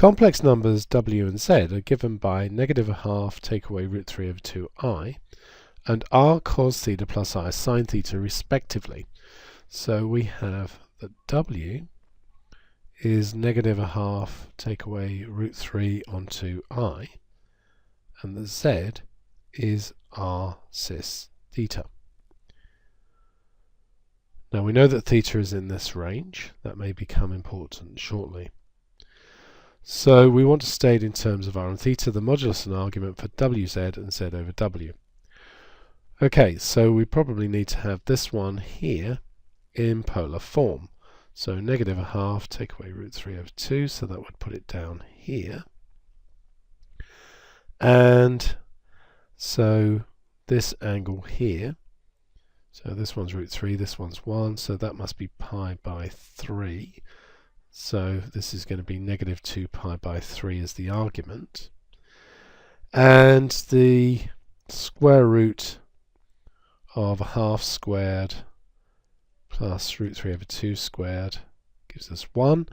complex numbers w and z are given by -1/2 take away √3 over 2i and r cos theta plus I sin theta respectively. So we have that w is -1/2 take away √3 onto I, and the z is r cis theta. Now we know that theta is in this range. That may become important shortly. So we want to state in terms of r and theta the modulus and argument for wz and z over w. Okay, so we probably need to have this one here in polar form. So -1/2 take away √3 over 2, so that would put it down here. And so this angle here, so this one's √3, this one's 1, so that must be pi by 3. So this is going to be -2 pi by 3 as the argument. And the square root of 1/2 squared plus √3 over 2 squared gives us 1.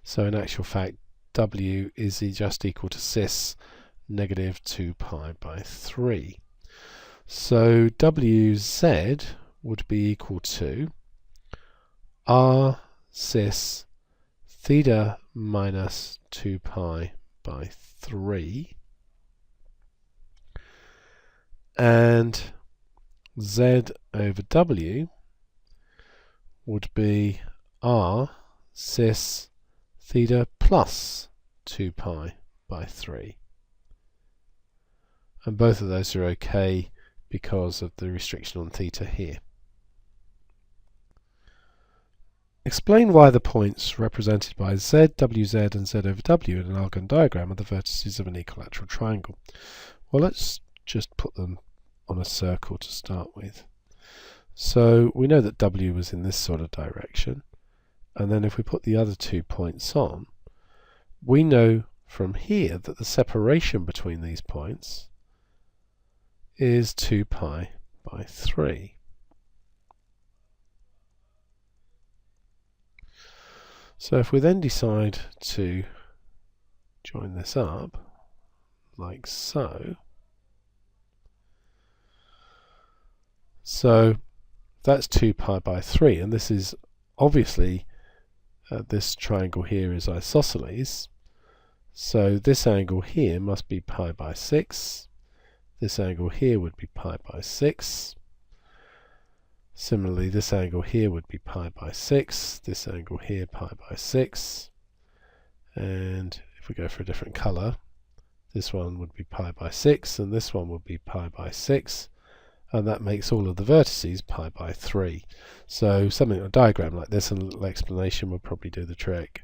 So in actual fact, w is just equal to cis -2 pi by 3. So wz would be equal to r cis theta minus 2 pi by 3, and z over w would be r cis theta plus 2 pi by 3. And both of those are okay because of the restriction on theta here. Explain why the points represented by z, wz and z over w in an Argand diagram are the vertices of an equilateral triangle. Well, let's just put them on a circle to start with. So we know that w was in this sort of direction, and then if we put the other 2 points on, we know from here that the separation between these points is 2 pi by 3. So if we then decide to join this up like so, so that's 2 pi by 3, and this is obviously this triangle here is isosceles, so this angle here must be pi by 6, this angle here would be pi by 6, similarly this angle here would be pi by 6, this angle here pi by 6, and if we go for a different colour, this one would be pi by 6 and this one would be pi by 6, and that makes all of the vertices pi by 3. So something, a diagram like this and a little explanation would probably do the trick.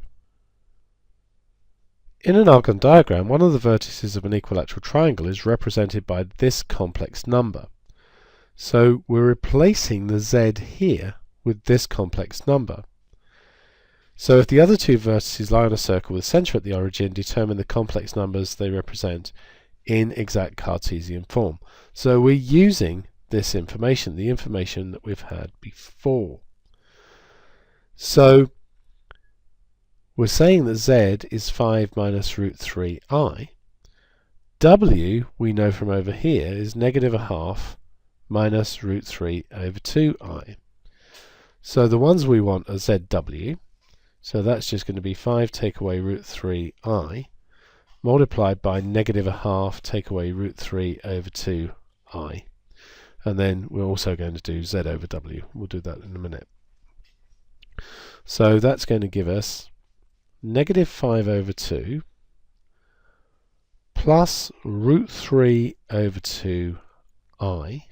In an Argand diagram, one of the vertices of an equilateral triangle is represented by this complex number. So we're replacing the z here with this complex number. So if the other 2 vertices lie on a circle with centre at the origin, determine the complex numbers they represent in exact Cartesian form. So we're using this information, the information that we've had before. So we're saying that z is 5 minus √3i. W, we know from over here, is -1/2 minus √3 over 2i. So the ones we want are zw, so that's just going to be 5 take away √3i multiplied by -1/2 take away √3 over 2i. And then we're also going to do z over w. We'll do that in a minute. So that's going to give us -5 over 2 plus √3 over 2i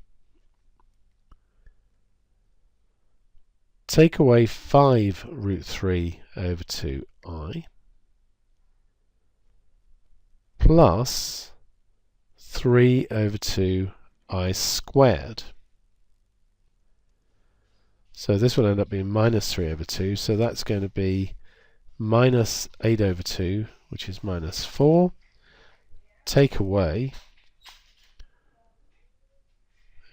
take away 5 √3 over 2i plus 3 over 2i squared. So this will end up being minus 3 over 2, so that's going to be minus 8 over 2, which is minus 4. Take away,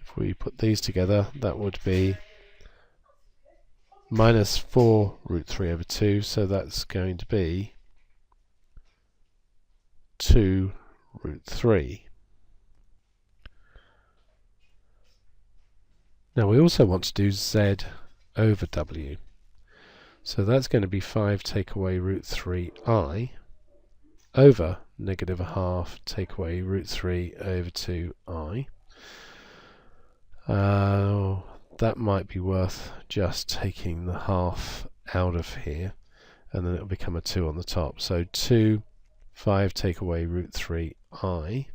if we put these together, that would be minus 4 √3 over 2, so that's going to be 2 root 3. Now we also want to do z over w. So that's going to be 5 take away root 3i over negative a half take away root 3 over 2i. That might be worth just taking the half out of here, and then it'll become a 2 on the top. So 2, 5 take away root 3i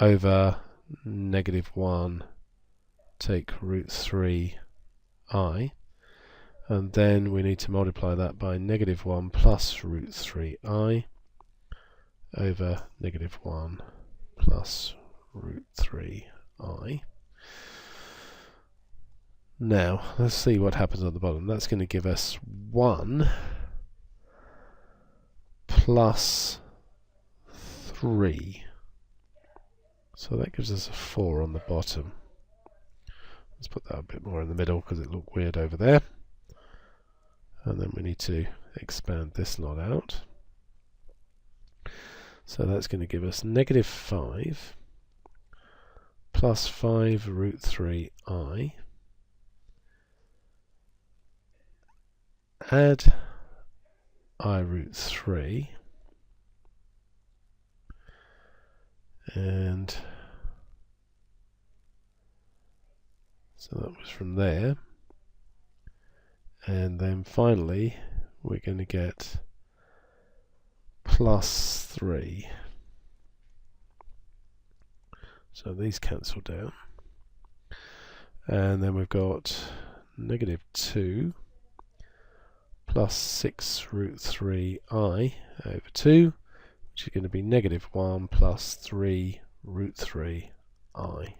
over negative 1 take root 3i, and then we need to multiply that by negative 1 plus root 3i over negative 1 plus root 3i. Now, let's see what happens on the bottom. That's going to give us 1 plus 3. So that gives us a 4 on the bottom. Let's put that a bit more in the middle because it looked weird over there. And then we need to expand this lot out. So that's going to give us negative 5 plus 5 root 3i. Add I root 3, and so that was from there, and then finally we're going to get plus 3. So these cancel down, and then we've got negative 2 plus 6 root 3i over 2, which is going to be negative 1 plus 3 root 3i.